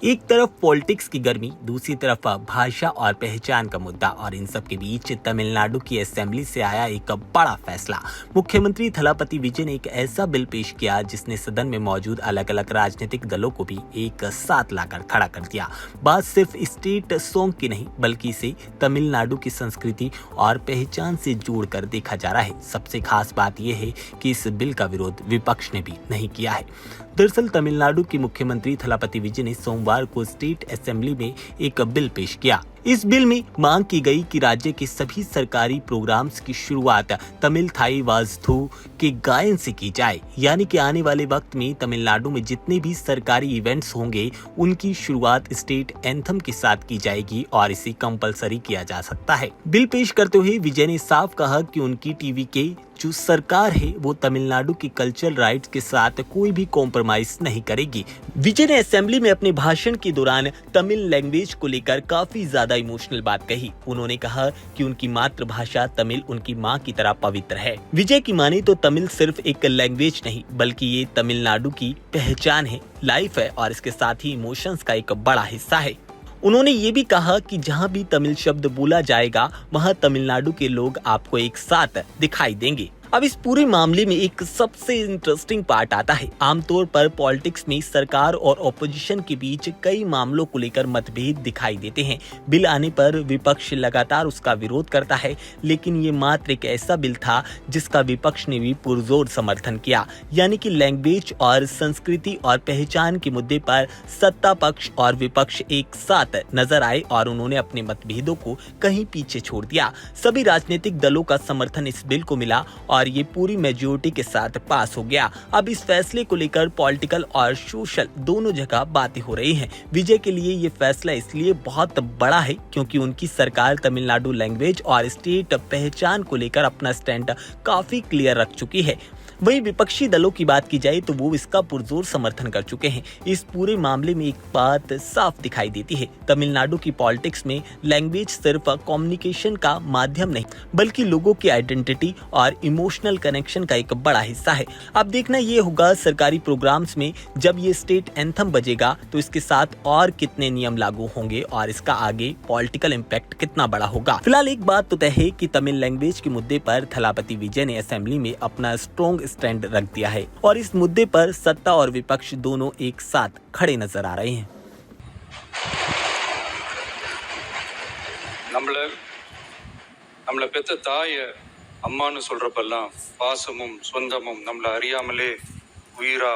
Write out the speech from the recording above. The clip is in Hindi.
एक तरफ पॉलिटिक्स की गर्मी, दूसरी तरफ भाषा और पहचान का मुद्दा, और इन सब के बीच तमिलनाडु की असेंबली से आया एक बड़ा फैसला। मुख्यमंत्री थलापति विजय ने एक ऐसा बिल पेश किया जिसने सदन में मौजूद अलग अलग राजनीतिक दलों को भी एक साथ लाकर खड़ा कर दिया। बात सिर्फ स्टेट सॉन्ग की नहीं, बल्कि इसे तमिलनाडु की संस्कृति और पहचान से जोड़कर देखा जा रहा है। सबसे खास बात यह है कि इस बिल का विरोध विपक्ष ने भी नहीं किया है। दरअसल तमिलनाडु के मुख्यमंत्री थलापति विजय ने सोमवार को स्टेट असेंबली में एक बिल पेश किया। इस बिल में मांग की गई कि राज्य के सभी सरकारी प्रोग्राम्स की शुरुआत तमिल थाई वास्तु के गायन से की जाए, यानी कि आने वाले वक्त में तमिलनाडु में जितने भी सरकारी इवेंट्स होंगे उनकी शुरुआत स्टेट एंथम के साथ की जाएगी और इसे कंपलसरी किया जा सकता है। बिल पेश करते हुए विजय ने साफ कहा कि उनकी टीवी के जो सरकार है वो तमिलनाडु की कल्चरल राइट्स के साथ कोई भी कॉम्प्रोमाइज नहीं करेगी। विजय ने असेंबली में अपने भाषण के दौरान तमिल लैंग्वेज को लेकर काफी ज्यादा इमोशनल बात कही। उन्होंने कहा कि उनकी मातृभाषा तमिल उनकी माँ की तरह पवित्र है। विजय की माने तो तमिल सिर्फ एक लैंग्वेज नहीं, बल्कि ये तमिलनाडु की पहचान है, लाइफ है और इसके साथ ही इमोशंस का एक बड़ा हिस्सा है। उन्होंने ये भी कहा कि जहां भी तमिल शब्द बोला जाएगा वहां तमिलनाडु के लोग आपको एक साथ दिखाई देंगे। अब इस पूरे मामले में एक सबसे इंटरेस्टिंग पार्ट आता है। आमतौर पर पॉलिटिक्स में सरकार और ऑपोजिशन के बीच कई मामलों को लेकर मतभेद दिखाई देते हैं। बिल आने पर विपक्ष लगातार उसका विरोध करता है, लेकिन ये मात्र एक ऐसा बिल था जिसका विपक्ष ने भी पुरजोर समर्थन किया। यानी कि लैंग्वेज और संस्कृति और पहचान के मुद्दे पर सत्ता पक्ष और विपक्ष एक साथ नजर आए और उन्होंने अपने मतभेदों को कहीं पीछे छोड़ दिया। सभी राजनीतिक दलों का समर्थन इस बिल को मिला और ये पूरी मेजॉरिटी के साथ पास हो गया। अब इस फैसले को लेकर पॉलिटिकल और सोशल दोनों जगह बातें हो रही हैं। विजय के लिए ये फैसला इसलिए बहुत बड़ा है क्योंकि उनकी सरकार तमिलनाडु लैंग्वेज और स्टेट पहचान को लेकर अपना स्टैंड काफी क्लियर रख चुकी है। वहीं विपक्षी दलों की बात की जाए तो वो इसका पुरजोर समर्थन कर चुके हैं। इस पूरे मामले में एक बात साफ दिखाई देती है, तमिलनाडु की पॉलिटिक्स में लैंग्वेज सिर्फ कम्युनिकेशन का माध्यम नहीं, बल्कि लोगों की आइडेंटिटी और इमोशनल कनेक्शन का एक बड़ा हिस्सा है। अब देखना ये होगा सरकारी प्रोग्राम्स में जब ये स्टेट एंथम बजेगा तो इसके साथ और कितने नियम लागू होंगे और इसका आगे पॉलिटिकल इम्पैक्ट कितना बड़ा होगा। फिलहाल एक बात तो तय है कि तमिल लैंग्वेज के मुद्दे पर थलापति विजय ने असेंबली में अपना स्ट्रॉन्ग स्टैंड रख दिया है और इस मुद्दे पर सत्ता और विपक्ष दोनों एक साथ खड़े नजर आ रहे हैं। நம்மள பெத்த தாய அம்மான்னு சொல்றப்பெல்லாம் பாசமும் சொந்தமும் நம்மள அறியாமலே உயிரா